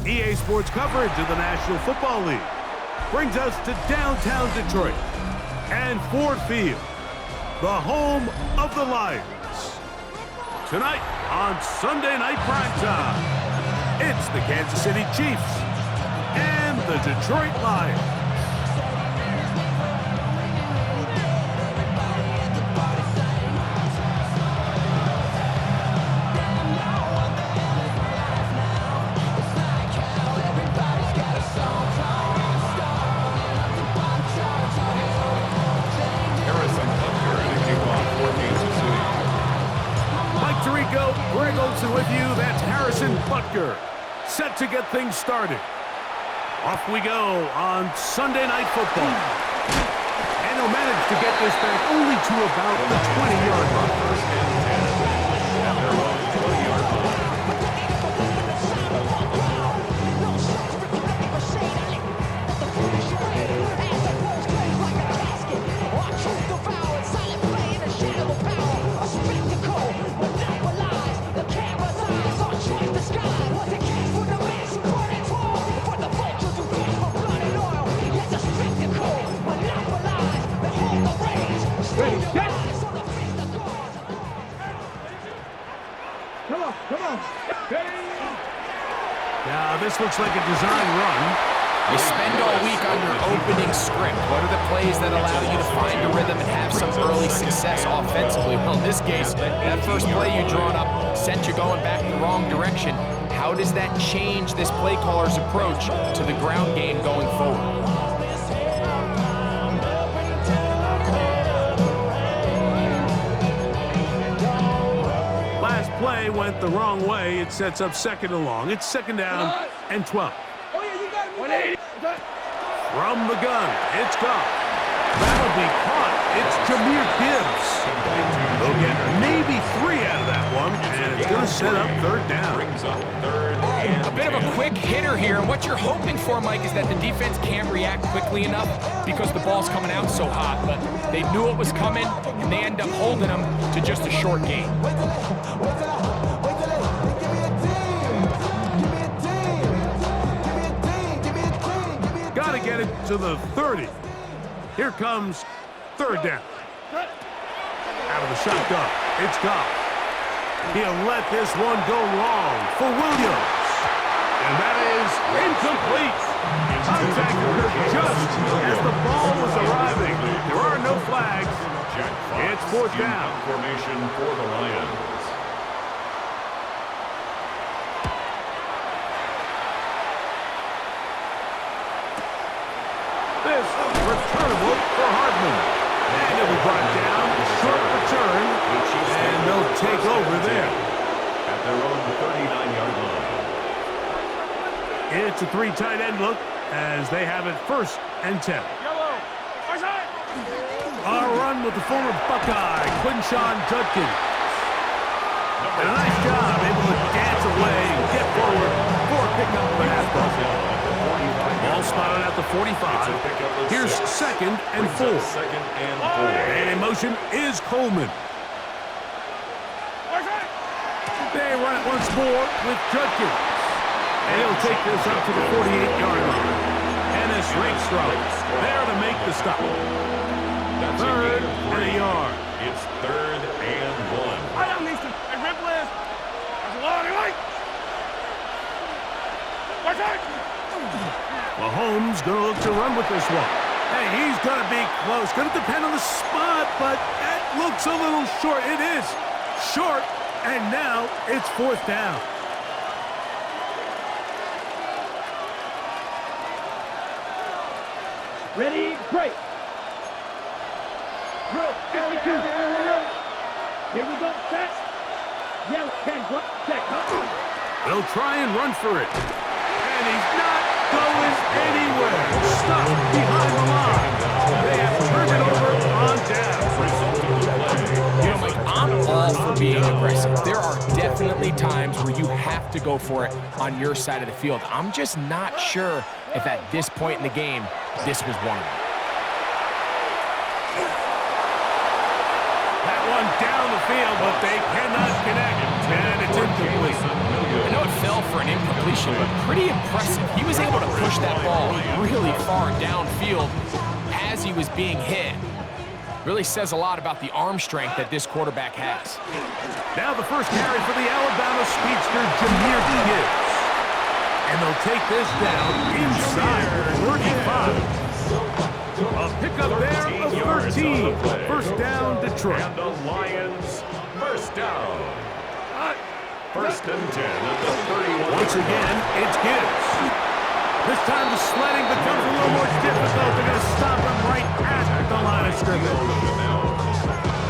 EA Sports coverage of the National Football League brings us to downtown Detroit and Ford Field, the home of the Lions. Tonight on Sunday Night Primetime, it's the Kansas City Chiefs and the Detroit Lions. Greg Olsen with you. That's Harrison Butker, set to get things started. Off we go on Sunday Night Football. And he'll manage to get this back only to about the 20-yard line. Now, this looks like a design run. You spend all week on your opening script. What are the plays that allow you to find a rhythm and have some early success offensively? Well, in this case, that first play you drawn up sent you going back the wrong direction. How does that change this play caller's approach to the ground game going forward? Play went the wrong way. It sets up second and long. It's second down and 12. From the gun, it's gone. That'll be caught. It's Jahmyr Gibbs. They'll get maybe 3 out of that one, and it's going to set up third down. A bit of a quick hitter here, and what you're hoping for, Mike, is that the defense can't react quickly enough because the ball's coming out so hot, but they knew it was coming, and they end up holding them to just a short gain. Got to get it to the 30. Here comes third down. Out of the shotgun, it's Goff. He'll let this one go long for Williams. And that is incomplete. Contact occurred just as the ball was arriving. There are no flags. It's fourth down. Formation for the Lions. This returnable for Hardman. And it'll be brought down. Short return. And they'll take over there. At their own 39-yard line. It's a 3 tight end look as they have it first and 10. A run with the former Buckeye, Quinshawn Judkins. And a nice job, able to dance away, get forward for a pickup of the halfback. Ball spotted at the 45. Here's second and 4. And in motion is Coleman. They run it once more with Judkins. And he'll take this up to the 48-yard line. Ennis Rakestraw there to make the stop. Third and a yard. It's third and 1. I don't need to. I rip list. There's a lot of light. Watch out. Mahomes going to look to run with this one. Hey, he's going to be close. Going to depend on the spot, but that looks a little short. It is short, and now it's fourth down. Ready, break. Drill, 52. Here we go, set. Yell, 10, block, check, They'll try and run for it. And he's not going anywhere. Stuck behind the line. They have turned it over on down. You know, Mike, I'm all for being aggressive. There are definitely times where you have to go for it on your side of the field. I'm just not sure if at this point in the game, this was one of them. That one down the field, but they cannot connect. And it's incomplete. I know it felt fell for an incompletion, but pretty impressive. He was able to push that ball really far downfield as he was being hit. Really says a lot about the arm strength that this quarterback has. Now the first carry for the Alabama speedster, Jahmyr Gibbs. And they'll take this down inside the 35. A pickup there of 13. First down, Detroit. And the Lions, first down. First and 10 at the 31. Once again, it's Gibbs. This time the sledding becomes a little more difficult. They're going to stop him right at the line of scrimmage.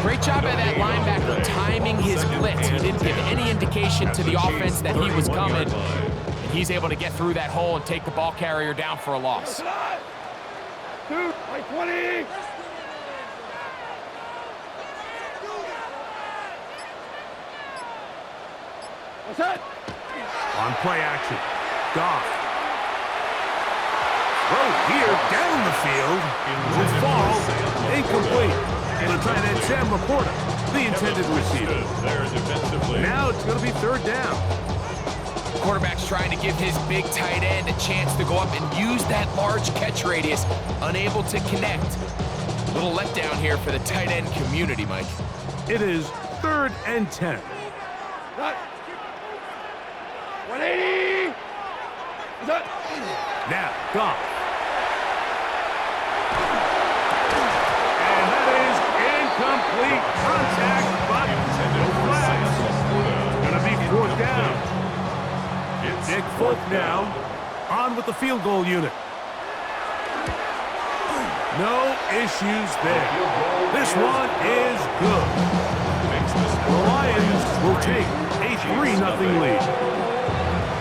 Great job by that linebacker timing his blitz. He didn't give any indication to the offense that he was coming. And he's able to get through that hole and take the ball carrier down for a loss. 20. What's that? On play action, Goff. Throw here down the field. Will fall. Incomplete. The tight end, Sam Laporta, the intended receiver. Now it's going to be third down. Quarterback's trying to give his big tight end a chance to go up and use that large catch radius. Unable to connect. Little letdown here for the tight end community, Mike. It is third and 10. 180. What's that? Now, Goff. And that is incomplete contact, but no flags. Going to be fourth down. Nick Folk now on with the field goal unit. No issues there. This one is good. The Lions will take a 3-0 lead.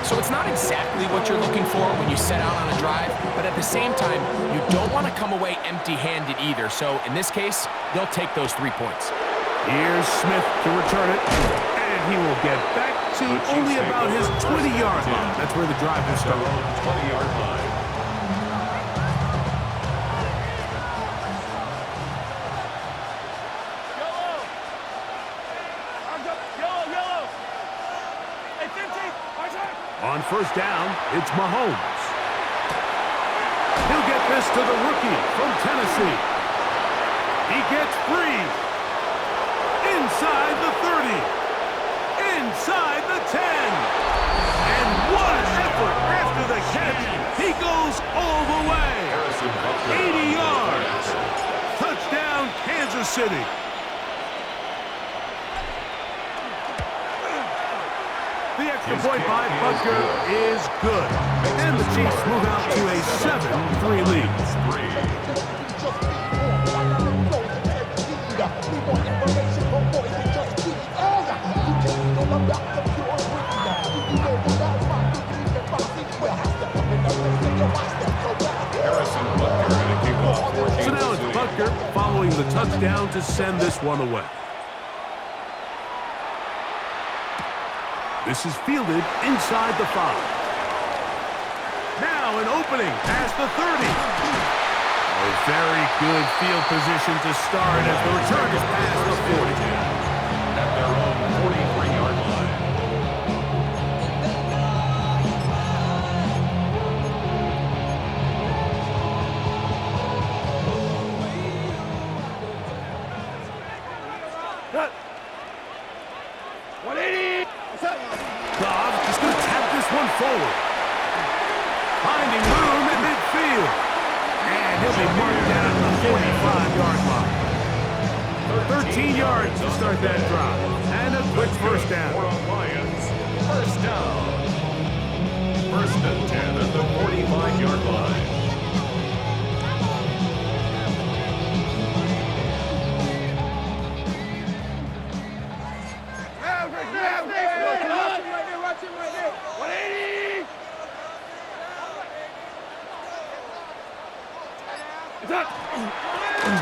So it's not exactly what you're looking for when you set out on a drive, but at the same time, you don't want to come away empty-handed either. So in this case, they'll take those 3 points. Here's Smith to return it, and he will get back to only about his 20-yard line. That's where the drive will start. 20-yard line. Yellow. Hey, 50. On first down, it's Mahomes. He'll get this to the rookie from Tennessee. He gets free. Inside the 30. Inside the 10. And what an effort after the catch. He goes all the way. 80 yards. Touchdown, Kansas City. The extra point by Butker is good. And the Chiefs move out to a 7-3 lead. So now it's Butker following the touchdown to send this one away. This is fielded inside the 5. Now an opening past the 30. A very good field position to start as the return is past the 40. At their own 43-yard line. Cut. 180. What's that? Goff just going to tap this one forward. Finding room at midfield. And he'll be marked down at the 45-yard line. 13 yards to start that drive. And a quick first down. Lions, first down. First and 10 at the 45-yard line. Watch him right there. 180.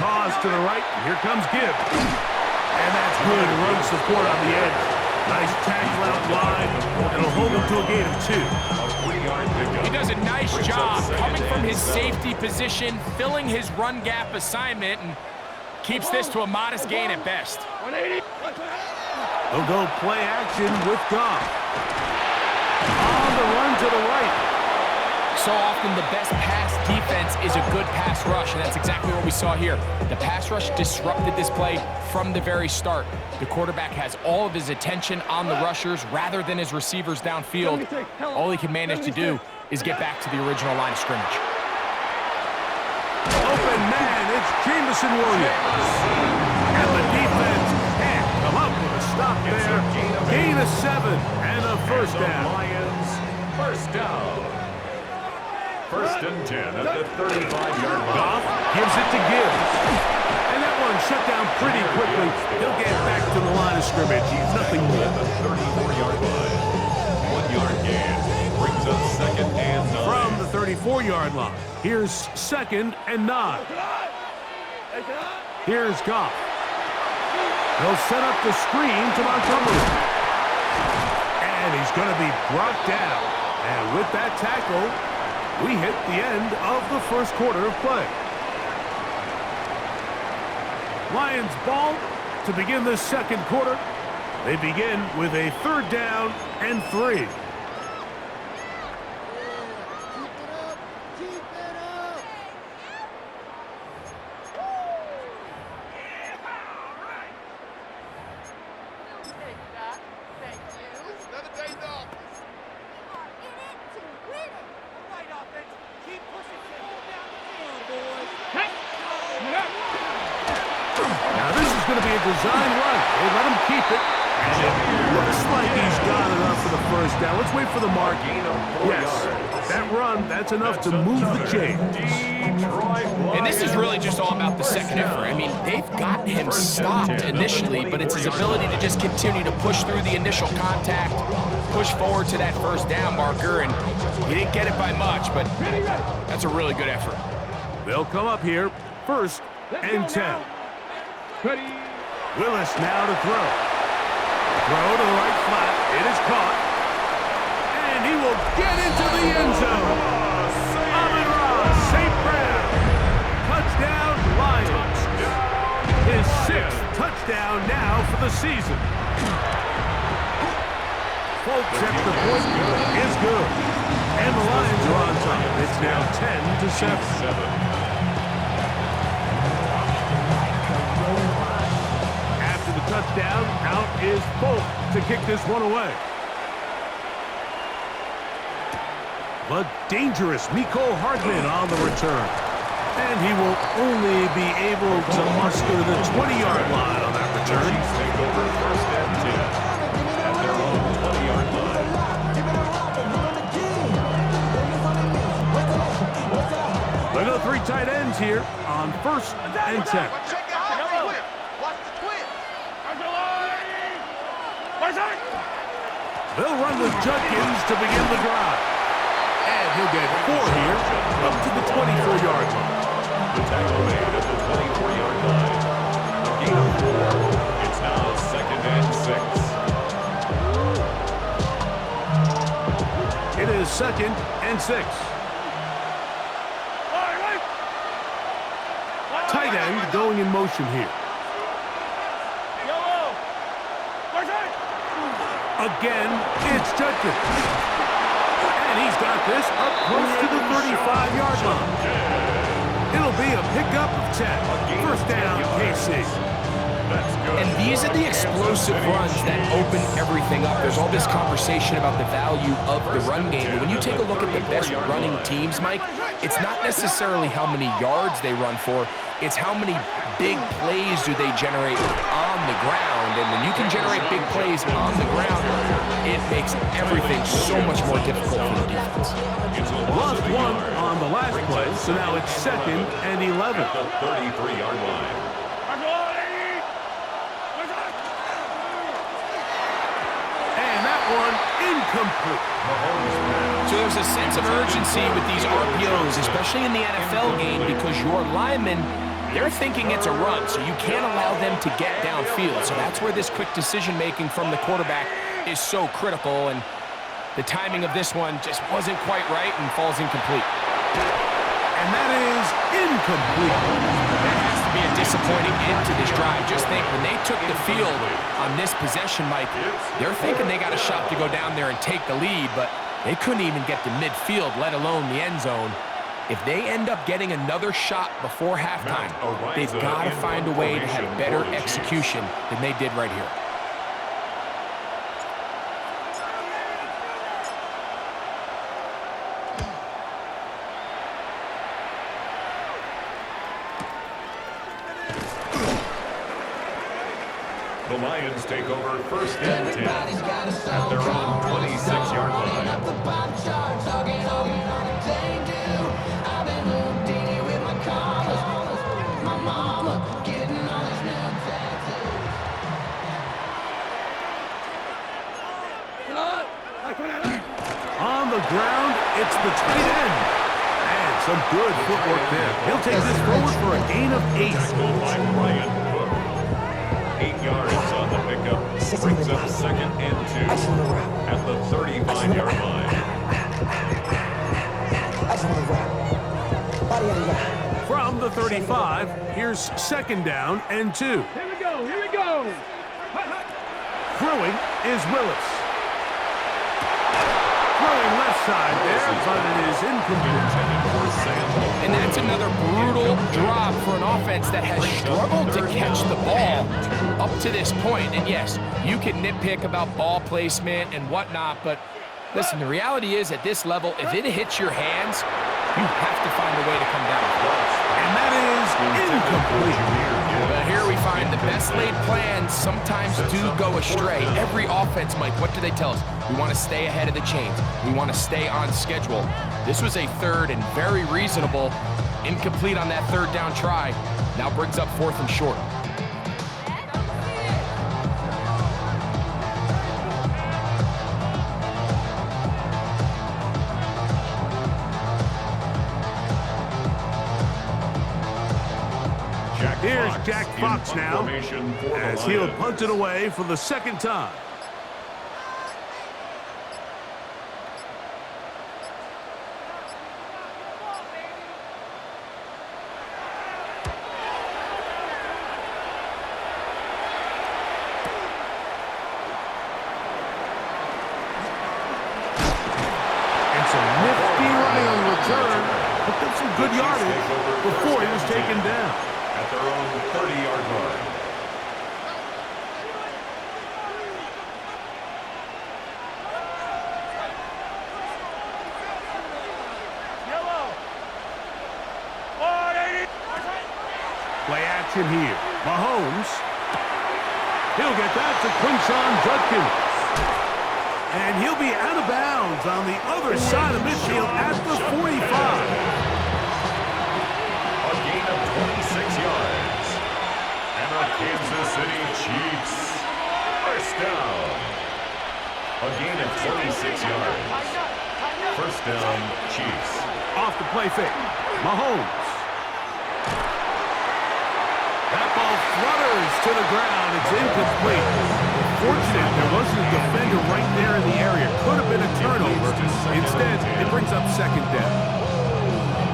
Toss to the right. Here comes Gibbs. And that's good run support on the edge. Nice tackle out wide. It'll hold him to a gain of 2. He does a nice job coming from his safety position, filling his run gap assignment, and keeps this to a modest gain at best. 180. They'll go play action with Goff. on the run to the right. So often the best pass defense is a good pass rush, and that's exactly what we saw here. The pass rush disrupted this play from the very start. The quarterback has all of his attention on the rushers rather than his receivers downfield. All he can manage to do is get back to the original line of scrimmage. Open man, it's Jameson Williams. And the defense can't come up with a stop there. Gain of 7 and a first down. Lions, first down. First and 10 at the 35-yard line. Goff gives it to Gibbs. And that one shut down pretty quickly. He'll get back to the line of scrimmage. Nothing more. At the 34-yard line. 1 yard gain. Brings up second and 9. From the 34-yard line, here's second and 9. Here's Goff. They'll set up the screen to Montgomery. And he's going to be brought down. And with that tackle, we hit the end of the first quarter of play. Lions ball to begin the second quarter. They begin with a 3rd down and 3. Design run. They let him keep it. And it looks like he's got enough for the first down. Let's wait for the mark. Yes, that run, that's enough to move the chains. And this is really just all about the second effort. I mean, they've got him stopped initially, but it's his ability to just continue to push through the initial contact, push forward to that first down marker, and he didn't get it by much, but that's a really good effort. They'll come up here, 1st and 10. Willis now to throw. Throw to the right flat. It is caught. And he will get into the end zone. Amon-Ra St. Brown. Touchdown, Lions. His 6th touchdown now for the season. Folks, extra point is good. And the Lions are on top. It's now 10-7. Touchdown, out is Folk to kick this one away. But dangerous Mecole Hardman on the return. And he will only be able to muster the 20-yard line on that return. Take over 1st and 10 at their own 20-yard line. They go 3 tight ends here on 1st and 10. They'll run with Judkins to begin the drive. And he'll get 4 here, up to the 24-yard line. The tackle made at the 24-yard line. A gain of 4. It's now 2nd and 6. It is 2nd and 6. Tight end going in motion here. Again, it's Judkins. And he's got this up close to the 35-yard line. It'll be a pickup of 10. 1st down, KC. And these are the explosive runs that open everything up. There's all this conversation about the value of the run game. But when you take a look at the best running teams, Mike, it's not necessarily how many yards they run for. It's how many big plays do they generate on the ground. And when you can generate big plays on the ground, it makes everything so much more difficult for the defense. Lost 1 on the last play, so now it's 2nd and 11. At the 33-yard line. And that one incomplete. So there's a sense of urgency with these RPOs, especially in the NFL game, because your linemen, they're thinking it's a run, so you can't allow them to get downfield. So that's where this quick decision-making from the quarterback is so critical, and the timing of this one just wasn't quite right and falls incomplete. And that is incomplete. That has to be a disappointing end to this drive. Just think, when they took the field on this possession, Mike, they're thinking they got a shot to go down there and take the lead, but They couldn't even get to midfield, let alone the end zone. If they end up getting another shot before halftime, they've got to find a way to have better execution than they did right here. The Lions take over first and 10 at their own 26-yard line. On the ground, it's the tight end. And some good footwork there. He'll take this forward for a gain of 8. Tackled by Ryan Cook. 8 yards on the pickup. Brings up second and 2 at the 35-yard line. From the 35, here's second down and 2. Here we go, here we go. Throwing is Willis. Throwing left side there, but it is incomplete. And that's another brutal drop for an offense that has struggled to catch the ball up to this point. And yes, you can nitpick about ball placement and whatnot, but listen, the reality is at this level, if it hits your hands, you have to find a way to come down. And that is incomplete. But here we find the best laid plans sometimes do go astray. Every offense, Mike, what do they tell us? We want to stay ahead of the chains. We want to stay on schedule. This was a third and very reasonable. Incomplete on that third down try. Now brings up fourth and short. Here's Jack Fox now, as he'll punt it away for the second time. And some nifty running on the return. Picked up some good yardage before he was taken down. At their own 30-yard line. Play action here. Mahomes. He'll get that to Quinshawn Judkins. And he'll be out of bounds on the other side of midfield at the 45. A gain of 26 yards. And the Kansas City Chiefs. First down. A gain of 26 yards. First down, Chiefs. Off the play fake. Mahomes. That ball flutters to the ground. It's incomplete. Fortunate there wasn't a defender right there in the area. Could have been a turnover. Instead, it brings up second down.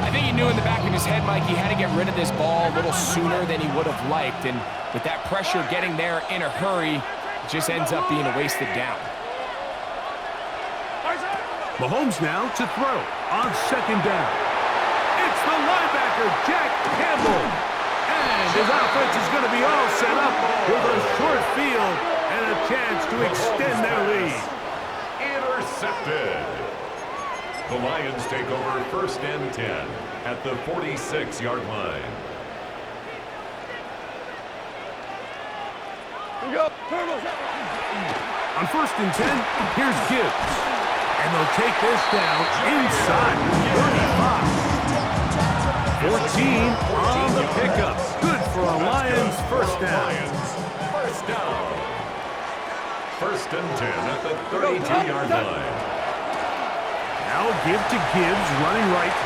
I think he knew in the back of his head, Mike, he had to get rid of this ball a little sooner than he would have liked. And with that pressure getting there in a hurry, it just ends up being a wasted down. Mahomes now to throw on second down. It's the linebacker, Jack Campbell. And his offense is going to be all set up with a short field and a chance to extend their lead. Intercepted. The Lions take over first and 10 at the 46-yard line. On first and 10, here's Gibbs. And they'll take this down inside the 35. 14 on the pickup. Good for a Lions first down. First down. First and 10 at the 32-yard line. Now give to Gibbs, running right.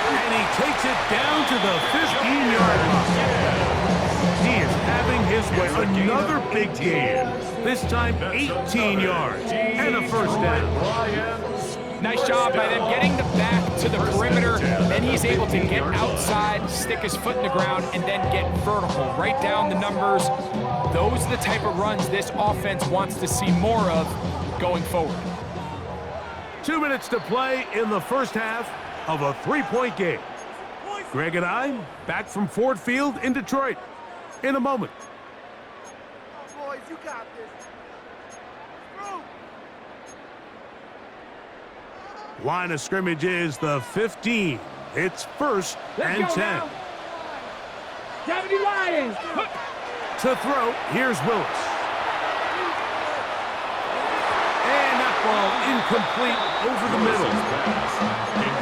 And he takes it down to the 15-yard line. He is having his way. Another big game. This time 18 yards and a first down. Nice job by them getting the back to the perimeter. Then he's able to get outside, stick his foot in the ground, and then get vertical. Right down the numbers. Those are the type of runs this offense wants to see more of going forward. 2 minutes to play in the first half of a 3-point game. Greg and I back from Ford Field in Detroit in a moment. Boys, you got this. Line of scrimmage is the 15. It's 1st and 10. 70 Lions. To throw, here's Willis. And that ball incomplete over the middle.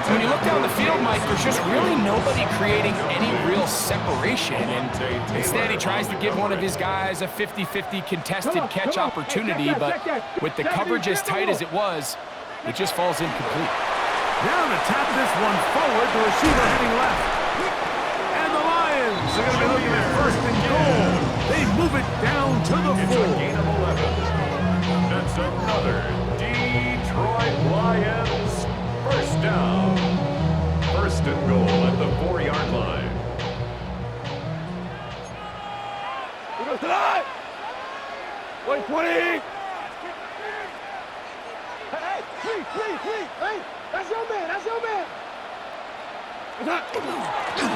When you look down the field, Mike, there's just really nobody creating any real separation. And instead, he tries to give one of his guys a 50-50 contested catch opportunity. But with the coverage as tight as it was, it just falls incomplete. Now to tap this one forward, the receiver heading left. And the Lions are going to be looking at 1st and goal. They move it down to the 4. It's a gain of 11. That's another Detroit Lions 1st down. 1st and goal at the 4-yard line. Tonight. 120. Hey, please. Hey, that's your man.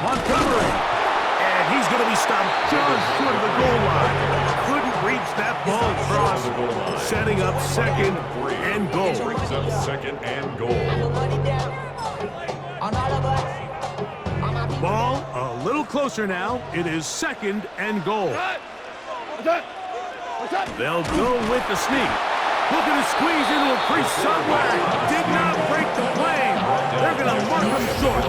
Montgomery. And he's going to be stopped just short of the goal line. Couldn't reach that ball across. Setting up 2nd and goal. Brings up 2nd and goal. Ball a little closer now. It is 2nd and goal. They'll go with the sneak. Looking to squeeze into a crease somewhere. Did not break the plane. They're going to mark him short.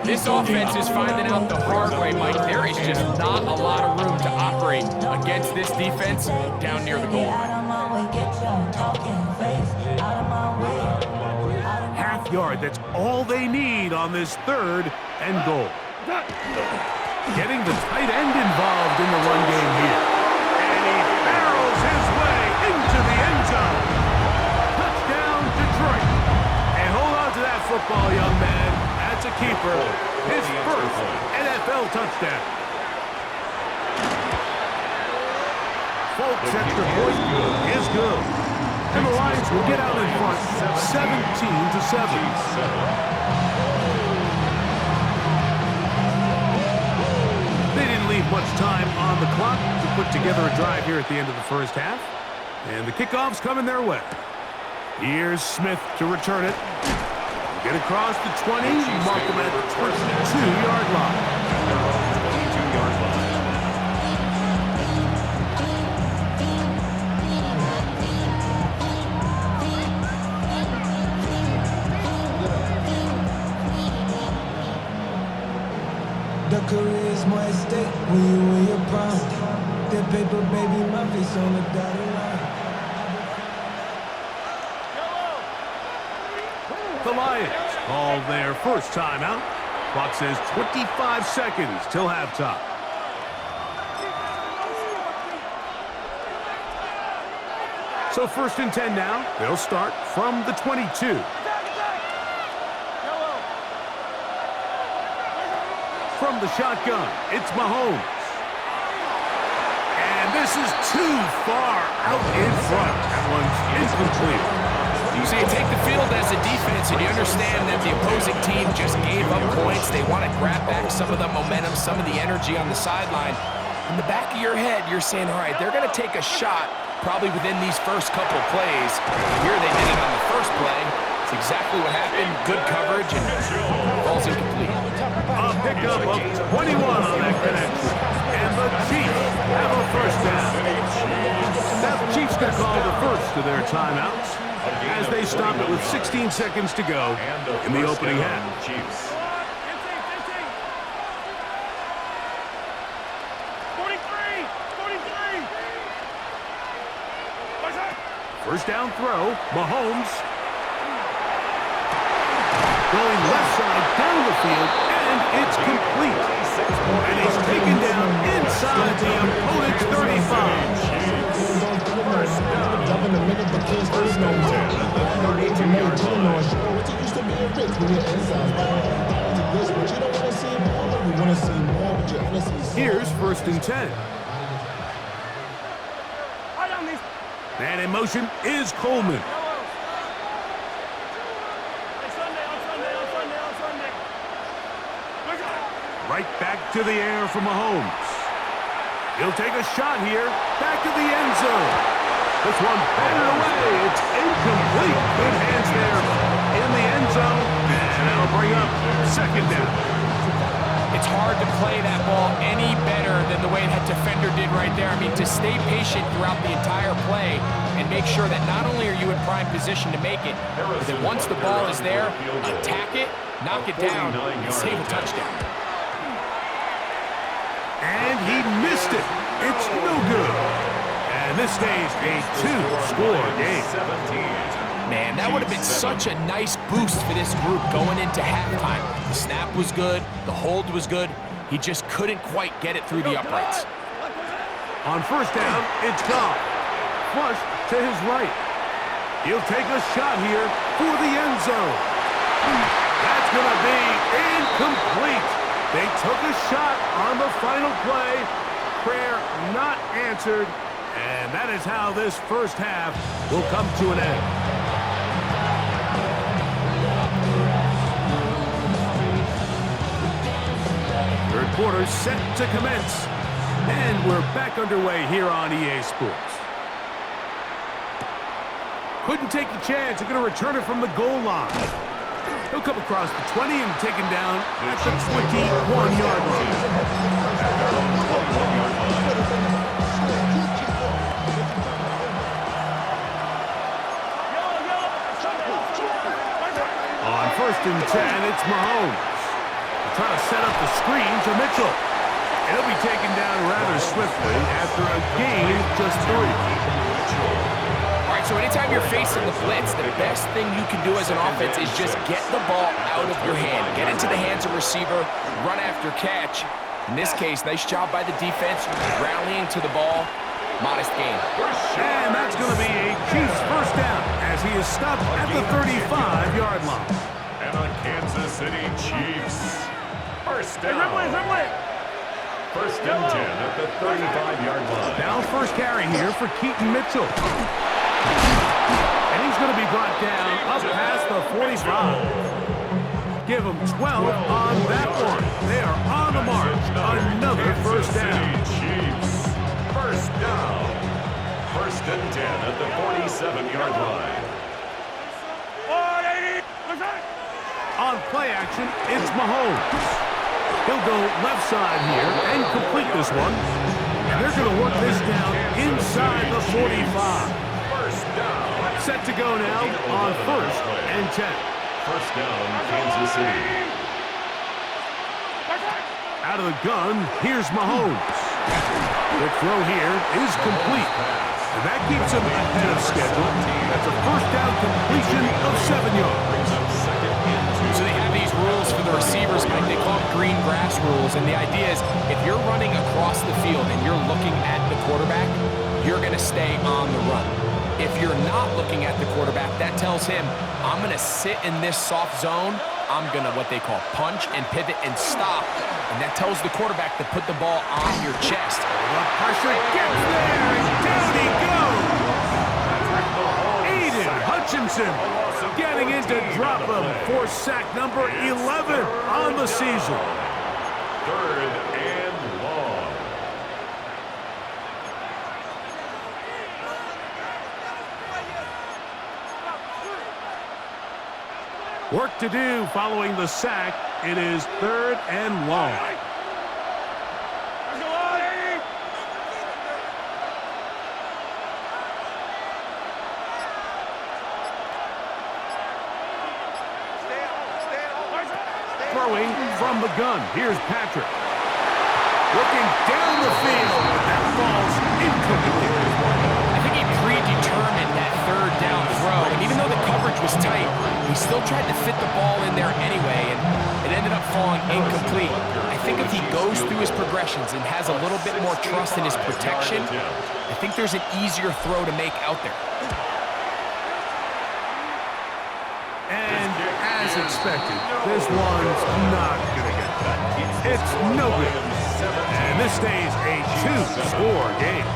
This offense is finding out the hard way, Mike. There is just not a lot of room to operate against this defense down near the goal line. Half yard, that's all they need on this 3rd and goal. Getting the tight end involved in the run game here. And he barrels his way into the end zone. Touchdown, Detroit. And hold on to that football, young man. That's a keeper. His 1st NFL touchdown. Folks, extra point is good. And the Lions will get out in front 17-7. They didn't leave much time on the clock to put together a drive here at the end of the first half. And the kickoff's coming their way. Here's Smith to return it. Get across the 20, mark him at the 22-yard line. 22-yard line. The career is more at stake when you in your prime. That paper, baby, my face on the dotted line. The Lions call their first timeout. Clock says 25 seconds till halftime. So 1st and 10 now. They'll start from the 22. From the shotgun, it's Mahomes. And this is too far out in front. That one's incomplete. So you take the field as a defense and you understand that the opposing team just gave up points. They want to grab back some of the momentum, some of the energy on the sideline. In the back of your head, you're saying, all right, they're going to take a shot probably within these first couple plays. Here they did it on the first play. It's exactly what happened. Good coverage and falls incomplete. A pickup of 21 on that connection. And the Chiefs have a 1st down. Now the Chiefs going to call the first of their timeouts as they stop it with 16 seconds to go in the opening half. Chiefs. 1st down throw, Mahomes. Going left side down the field, and it's complete. And he's taken down inside the opponent's 35. Here's 1st and 10. And in motion is Coleman. to the air for Mahomes. He'll take a shot here. Back to the end zone. This one batted away. It's incomplete. Good hands there in the end zone. And that'll bring up second down. It's hard to play that ball any better than the way that defender did right there. I mean, to stay patient throughout the entire play and make sure that not only are you in prime position to make it, but that once the ball is there, attack it, knock it down, and save a touchdown. And he missed it. It's no good. And this stays a two-score game. Man, that would have been such a nice boost for this group going into halftime. The snap was good. The hold was good. He just couldn't quite get it through the uprights. On first down, it's Goff. Flush to his right. He'll take a shot here for the end zone. That's going to be incomplete. They took a shot on the final play. Prayer not answered. And that is how this first half will come to an end. Third quarter set to commence. And we're back underway here on EA Sports. Couldn't take the chance. They're going to return it from the goal line. He'll come across the 20 and taken down at the 21-yard line. On first and 10, it's Mahomes. Trying to set up the screen to Mitchell. And he'll be taken down rather swiftly after a gain of just 3. All right, so anytime you're facing the blitz, the best thing you can do as an offense is just get the ball out of your hand. Get into the hands of receiver, run after catch. In this case, nice job by the defense, rallying to the ball. Modest gain. And that's going to be a Chiefs first down as he is stopped at the 35-yard line. And on Kansas City Chiefs, first down. First and 10 at the 35-yard line. Now first carry here for Keaton Mitchell. And he's going to be brought down up past the 45. Give him 12 on that one. They are on the march. Another first down. Chiefs, first down. First and 10 at the 47-yard line. On play action, it's Mahomes. He'll go left side here and complete this one. And they're going to work this down inside the 45. First down. Set to go now on first and 10. First down, Kansas City. Out of the gun, here's Mahomes. The throw here is complete. And that keeps him ahead of schedule. That's a first down completion of 7 yards. So they have these rules for the receivers, Mike. They call them green grass rules. And the idea is if you're running across the field and you're looking at the quarterback, you're going to stay on the run. If you're not looking at the quarterback, that tells him, I'm going to sit in this soft zone. I'm going to what they call punch and pivot and stop. And that tells the quarterback to put the ball on your chest. The pressure gets there, and down he goes. Aiden Hutchinson getting in to drop him for sack number 11 on the season. Third and long. Work to do following the sack. It is third and long. Throwing from the gun. Here's Patrick. Looking down the field. That falls incomplete. I think he predetermined that third down throw, and even though the coverage was tight, he still tried to fit the ball in there anyway, and it ended up falling incomplete. I think if he goes through his progressions and has a little bit more trust in his protection, I think there's an easier throw to make out there. And as expected, this one's not going to get cut. It's no good. And this stays a two-score game.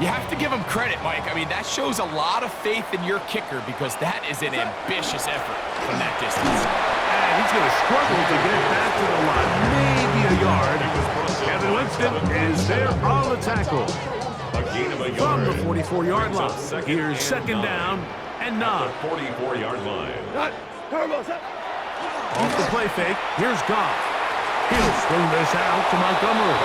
You have to give him credit, Mike. I mean, that shows a lot of faith in your kicker because that is an ambitious effort from that distance. And he's going to struggle to get back to the line. Maybe a Winston is there on the tackle. A gain of a From yard. the 44-yard Brings up line. second Here's and second 9. down and 9. At the 44-yard line. Off the play fake, here's Goff. He'll swing this out to Montgomery.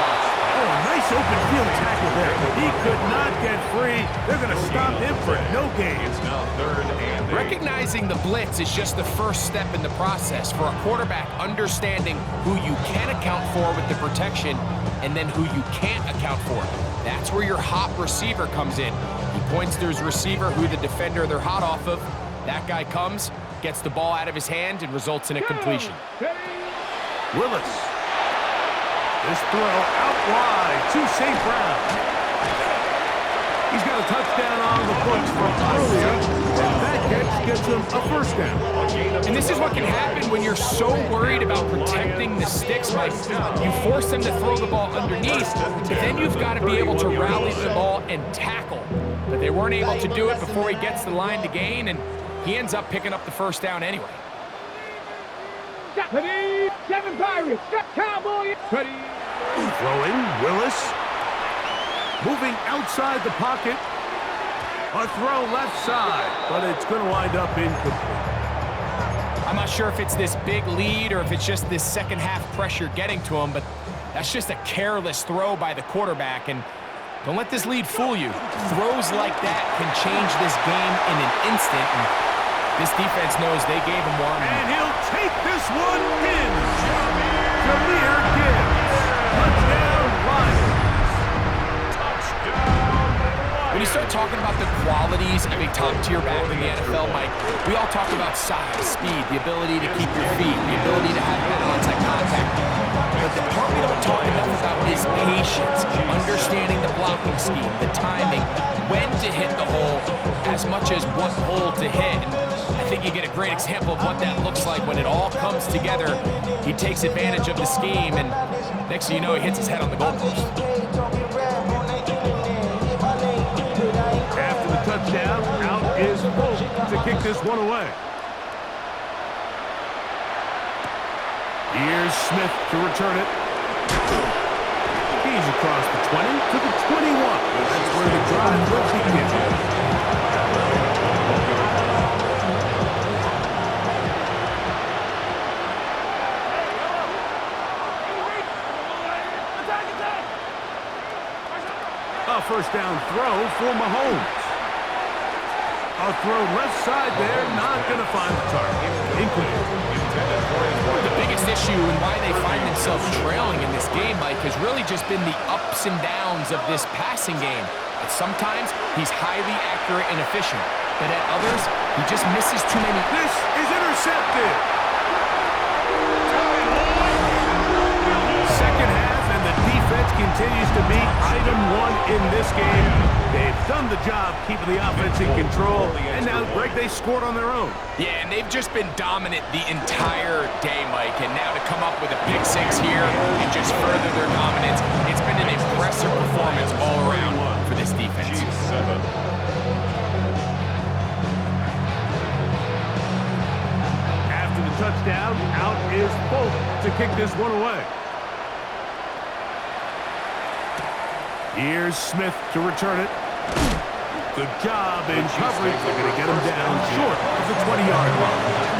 Oh, nice open field tackle there. He could not get free. They're going to stop him for no gain. It's now 3rd and 8. Recognizing the blitz is just the first step in the process for a quarterback understanding who you can account for with the protection and then who you can't account for. That's where your hot receiver comes in. He points to his receiver who the defender they're hot off of. That guy comes, gets the ball out of his hand, and results in a completion. Willis. This throw out wide to St. Brown. He's got a touchdown on the books from earlier, and that catch gets him a first down. And this is what can happen when you're so worried about protecting the sticks, Mike. You force them to throw the ball underneath, but then you've got to be able to rally the ball and tackle. But they weren't able to do it before he gets the line to gain, and he ends up picking up the first down anyway. Seven Pirates, Cowboy. Throwing, Willis. Moving outside the pocket. A throw left side, but it's going to wind up incomplete. I'm not sure if it's this big lead or if it's just this second half pressure getting to him, but that's just a careless throw by the quarterback, and don't let this lead fool you. Throws like that can change this game in an instant, and this defense knows they gave him one. And he'll take this one in. Jameer Gibbs. Touchdown, Lions. When you start talking about the qualities of a top-tier back in the NFL, Mike, we all talk about size, speed, the ability to keep your feet, the ability to have balance and contact. But the part we don't talk enough about is patience, understanding the blocking scheme, the timing, when to hit the hole, as much as what hole to hit. I think you get a great example of what that looks like when it all comes together. He takes advantage of the scheme, and next thing you know, he hits his head on the goalpost. After the touchdown, out is Bolt to kick this one away. Here's Smith to return it. He's across the 20 to the 21. That's where the drive will begin. A first down throw for Mahomes. A throw left side there, not going to find the target. Incomplete. The biggest issue and why they find themselves trailing in this game, Mike, has really just been the ups and downs of this passing game. But sometimes he's highly accurate and efficient, but at others, he just misses too many. This is intercepted. Second half, and the defense continues to be item one in this game. They've done the job keeping the offense in control, and now, Greg, they scored on their own. Yeah, and they've just been dominant the entire day, Mike, and now to come up with a pick six here and just further their dominance, it's been an impressive performance all around for this defense. After the touchdown, out is Bolt to kick this one away. Here's Smith to return it. Good job in coverage. They're going to get him down short of the 20-yard line.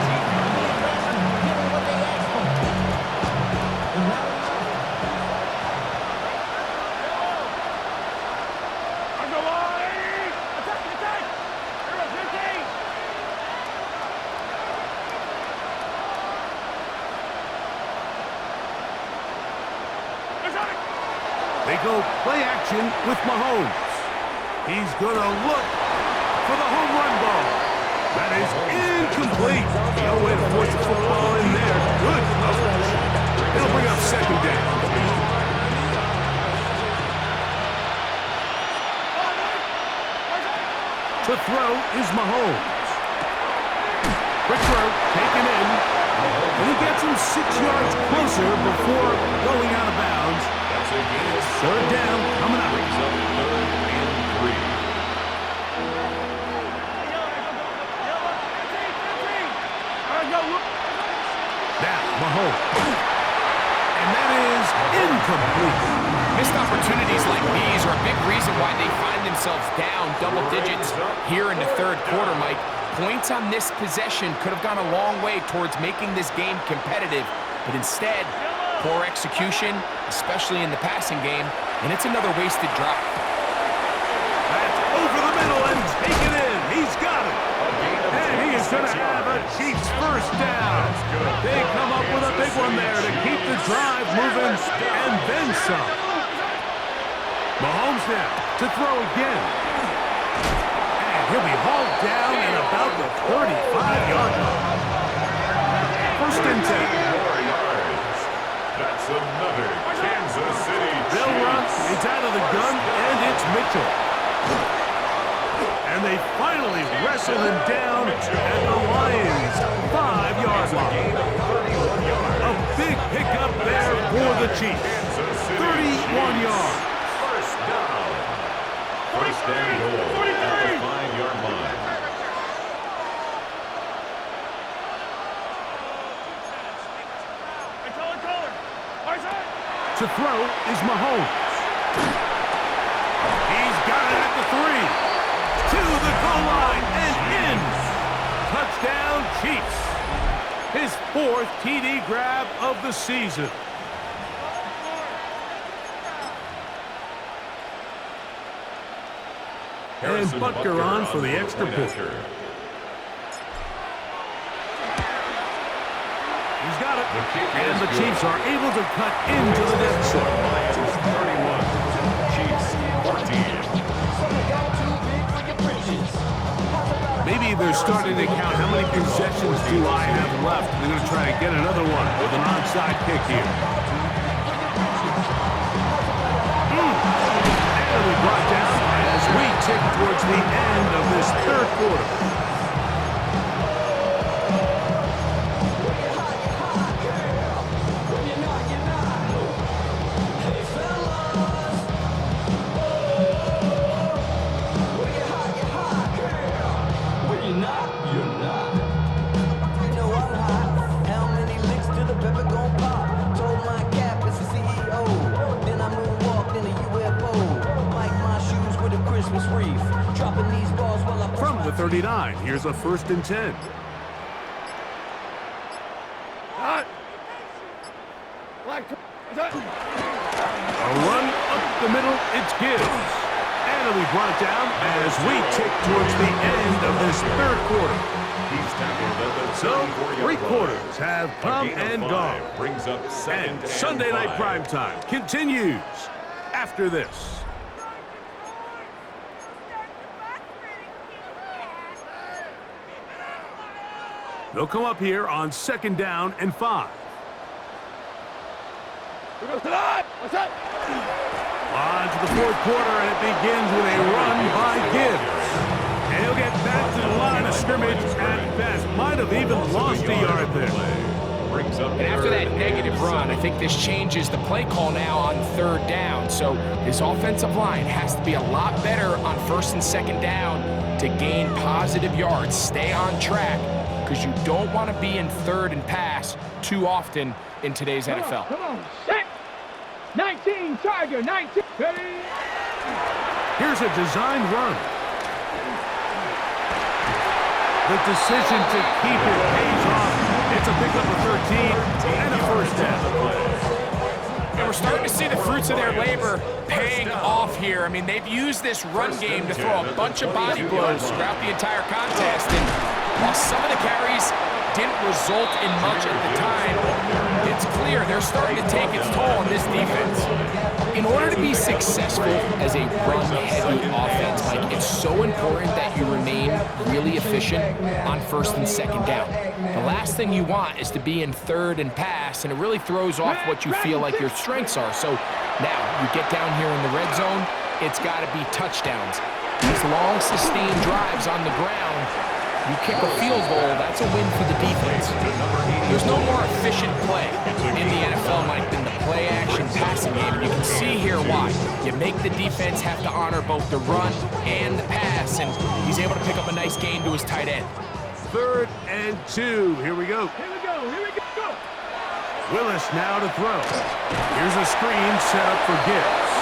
They go play action with Mahomes. He's going to look for the home run ball. That is incomplete. No way to force the football in there. Good coverage. It'll bring up second down. To throw is Mahomes. Quick throw, taken in. And he gets him 6 yards closer before going out of bounds. Third down, coming up. Brings up 3rd and 3. Now, Mahomes. And that is incomplete. Opportunities like these are a big reason why they find themselves down double digits here in the third quarter, Mike. Points on this possession could have gone a long way towards making this game competitive, but instead, poor execution, especially in the passing game, and it's another wasted drop. That's over the middle and taken in. He's got it. And he is going to have a Chiefs first down. They come up with a big one there to keep the drive moving and then some. Mahomes now to throw again. And he'll be hauled down at about the 35-yard line. First and 10. That's another Kansas City They'll run. It's out of the gun, and it's Mitchell. And they finally wrestle him down at the Lions' 5-yard line. A big pickup there for the Chiefs. 31 yards. First down. First and goal at the 5-yard line. To throw is Mahomes. He's got it at the 3. To the goal line and in. Touchdown, Chiefs. His 4th TD grab of the season. And Butker on for the extra point. He's got it. And the Chiefs are able to cut into the deficit. Lions 31, Chiefs 14. Maybe they're starting to count how many possessions do I have left. They're going to try to get another one with an onside kick here. And we brought down as we tick towards the end of this third quarter. From the 39, here's a 1st and 10. A run up the middle, it's Gibbs. And it'll be brought down as we tick towards the end of this third quarter. He's tackled at the So, 3 quarters have come and gone. Brings up second And Sunday Night Primetime continues after this. They'll come up here on 2nd down and 5. On to the 4th quarter, and it begins with a run by Gibbs. And he'll get back to the line of scrimmage at best. Might have even lost a yard there. And after that negative run, I think this changes the play call now on 3rd down. So this offensive line has to be a lot better on 1st and 2nd down to gain positive yards. Stay on track, because you don't want to be in 3rd and pass too often in today's NFL. Come on, set. 19, Tiger, 19. Here's a designed run. The decision to keep it pays off. It's a pickup of 13 and a 1st down. And we're starting to see the fruits of their labor paying off here. I mean, they've used this run game to throw a bunch of body blows throughout the entire contest. And while some of the carries didn't result in much at the time, it's clear they're starting to take its toll on this defense. In order to be successful as a run-heavy offense, Mike, it's so important that you remain really efficient on 1st and 2nd down. The last thing you want is to be in 3rd and pass, and it really throws off what you feel like your strengths are. So now you get down here in the red zone, it's got to be touchdowns. These long, sustained drives on the ground, you kick a field goal, that's a win for the defense. There's no more efficient play in the NFL, Mike, than the play-action passing game. And you can see here why. You make the defense have to honor both the run and the pass, and he's able to pick up a nice gain to his tight end. 3rd and 2. Here we go. Here we go, here we go. Willis now to throw. Here's a screen set up for Gibbs.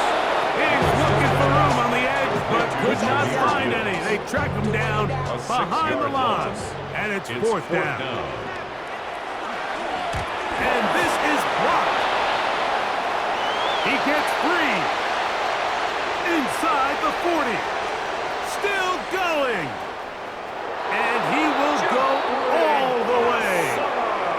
He's looking for room on the edge, but could not find any. They track him down behind the line, and it's fourth down. And this is blocked. He gets free. Inside the 40. Still going. And he will go all the way.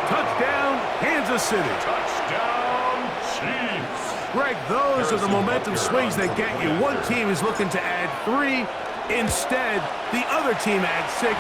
Touchdown, Kansas City. Touchdown, Chiefs. Greg, those are the momentum swings that get you. One team is looking to add 3. Instead, the other team adds 6,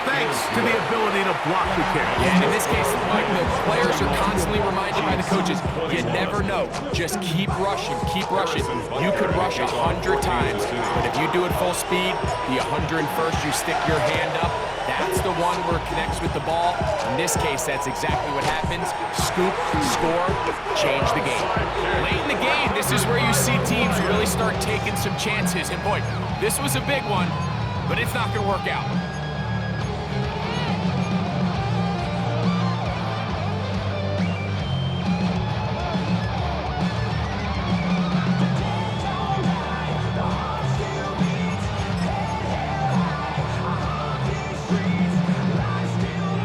thanks to the ability to block the kick. Yeah, and in this case, Mike, the players are constantly reminded by the coaches, you never know. Just keep rushing, keep rushing. You could rush 100 times, but if you do it full speed, the 101st, you stick your hand up, that's the one where it connects with the ball. In this case, that's exactly what happens. Scoop, score, change the game. Late in the game, this is where you see teams really start taking some chances. And boy, this was a big one, but it's not going to work out.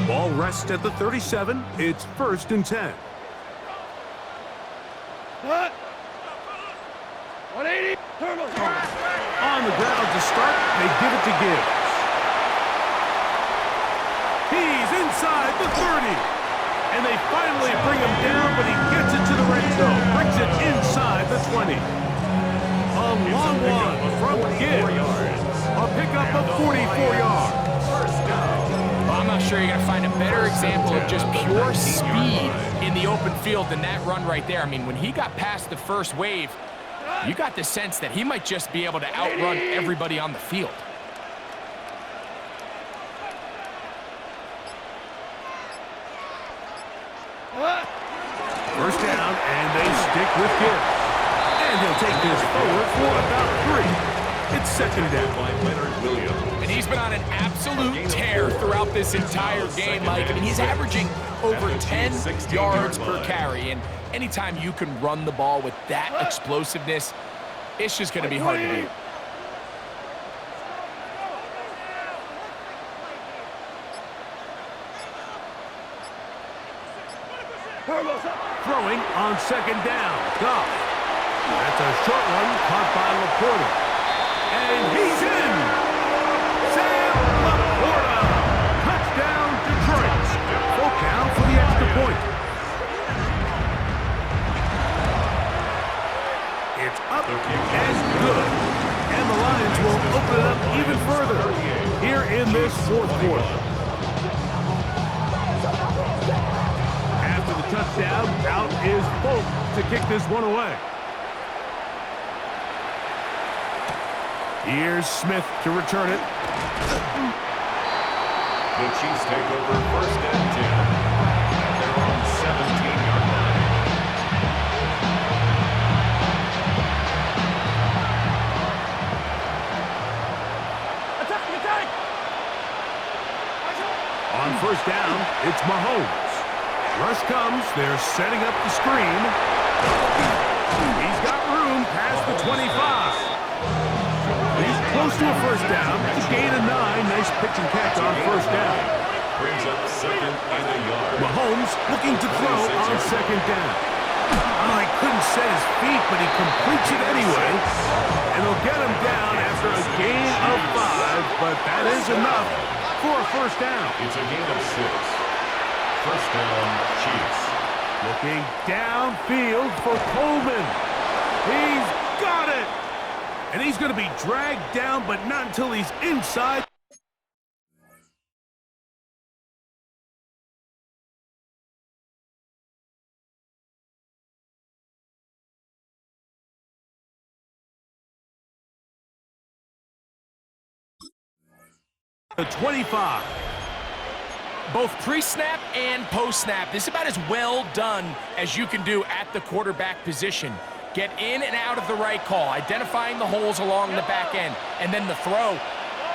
Ball rests at the 37. It's 1st and 10. What? 180. Turtle. On the ground to start, they give it to Gibbs. He's inside the 30. And they finally bring him down, but he gets it to the red zone. Brings it inside the 20. A long one from Gibbs. A pickup of 44 yards. Well, I'm not sure you're going to find a better example of just pure speed in the open field than that run right there. I mean, when he got past the first wave, you got the sense that he might just be able to outrun everybody on the field. First down, and they stick with Gibbs. And he'll take this forward for about 3. It's 2nd down. By Leonard Williams. And he's been on an absolute tear throughout this entire game, Mike. I mean, he's averaging over 10 yards per carry. And anytime you can run the ball with that explosiveness, it's just going to be hard to beat. Throwing on 2nd down. Goff. That's a short one caught by Laporta. And he's in. Sam Laporta. Touchdown, Detroit. Full count for the extra point. It's up and good. And the Lions will open it up even further here in this 4th quarter. After the touchdown, out is Folk to kick this one away. Here's Smith to return it. The Chiefs take over 1st and 10. They're on 17-yard line. Attack! On 1st down, it's Mahomes. Rush comes. They're setting up the screen. He's got room past the 25. He's close to a 1st down. It's a gain of 9. Nice pitch and catch on 1st down. Brings up 2nd and a yard. Mahomes looking to throw on 2nd down. Oh, he couldn't set his feet, but he completes it anyway. And they'll get him down after a gain of 5, but that is enough for a 1st down. It's a gain of 6. 1st down, Chiefs. Looking downfield for Coleman. He's got it. And he's going to be dragged down, but not until he's inside. The 25. Both pre-snap and post-snap, this is about as well done as you can do at the quarterback position. Get in and out of the right call, identifying the holes along the back end, and then the throw.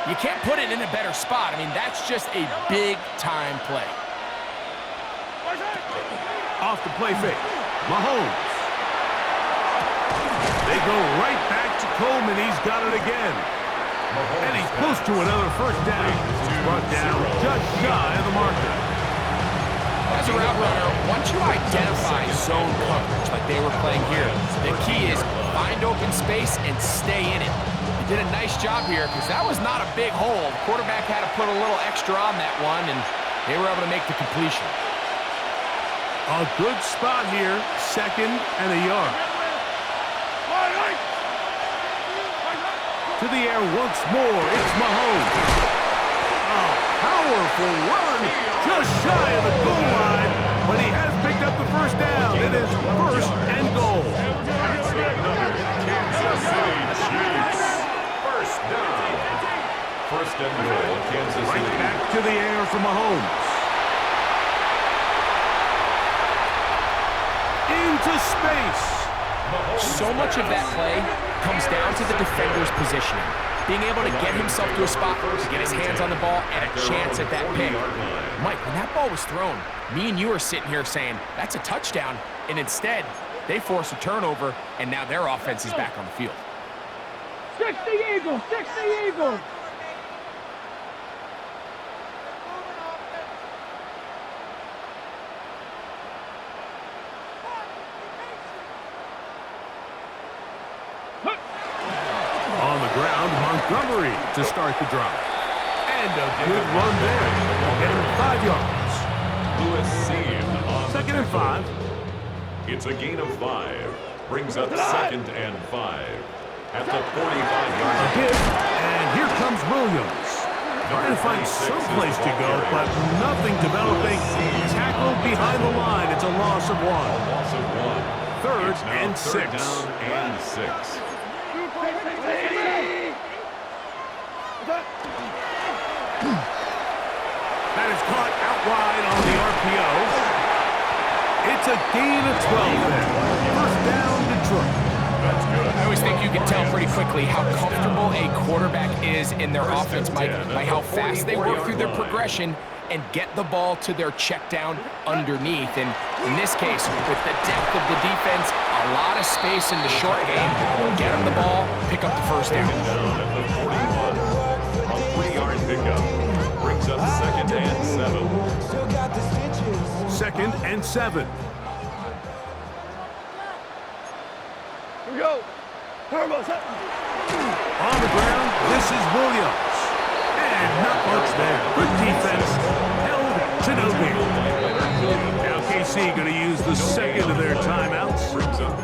You can't put it in a better spot. I mean, that's just a big-time play. Off the play fake. Mahomes. They go right back to Coleman. He's got it again. And he's close to another first down. He's brought down just shy of the marker. As a route runner, once you identify zone coverage like they were playing here, the key is find open space and stay in it. They did a nice job here because that was not a big hole. The quarterback had to put a little extra on that one, and they were able to make the completion. A good spot here, 2nd and a yard. To the air once more, it's Mahomes. A powerful run, just shy of the goal line, but he has picked up the first down. It is 1st and goal. Kansas City Chiefs. First down. 1st and goal, Kansas City. Right back to the air for Mahomes. Into space. So much of that play comes down to the defender's positioning. Being able to get himself to a spot, to get his hands on the ball, and a chance at that pick. Mike, when that ball was thrown, me and you are sitting here saying, that's a touchdown, and instead, they force a turnover, and now their offense is back on the field. 60 Eagles! 60 Eagles! On the ground, Montgomery to start the drive. And a good run there. Getting 5 yards. Lewis Seam on 2nd and 5. It's a gain of 5. Brings up 2nd and 5. At the 45-yard A hit, and here comes Williams. Trying to find some place to go, but nothing developing. Tackled behind the line. It's a loss of 1. loss of 1. 3rd It's now and 6. 3rd down and 6. That is caught out wide on the RPO. It's a gain of 12 there. 1st down, Detroit. That's good. I always think you can tell pretty quickly how comfortable a quarterback is in their offense, Mike, by how fast they work through their progression and get the ball to their check down underneath. And in this case, with the depth of the defense, a lot of space in the short game, get them the ball, pick up the first down. Down at the 41. A 3-yard pickup. Brings up 2nd and 7. Still got the stitches. 2nd and 7. Here we go. Turbos up. On the ground, this is Williams. And not much there. Good defense. Held to no gain. Now KC going to use the 2nd of their timeouts.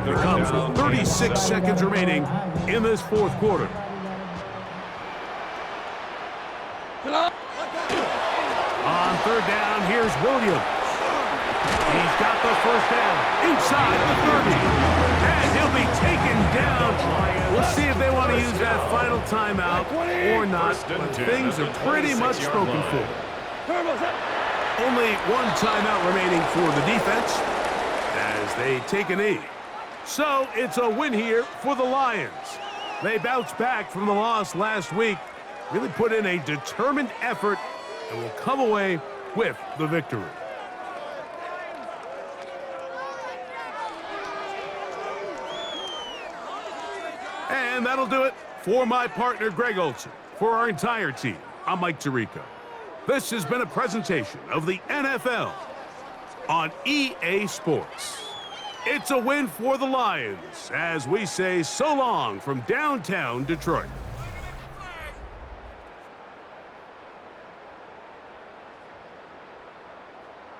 Here comes with 36 seconds remaining in this 4th quarter. On 3rd down, here's Williams. He's got the first down inside the 30. And he'll be taken down. We'll see if they want to use that final timeout or not. But things are pretty much spoken for. Only 1 timeout remaining for the defense as they take a knee. So it's a win here for the Lions. They bounced back from the loss last week, really put in a determined effort, and will come away with the victory. And that'll do it for my partner, Greg Olson. For our entire team, I'm Mike Tirico. This has been a presentation of the NFL on EA Sports. It's a win for the Lions as we say so long from downtown Detroit.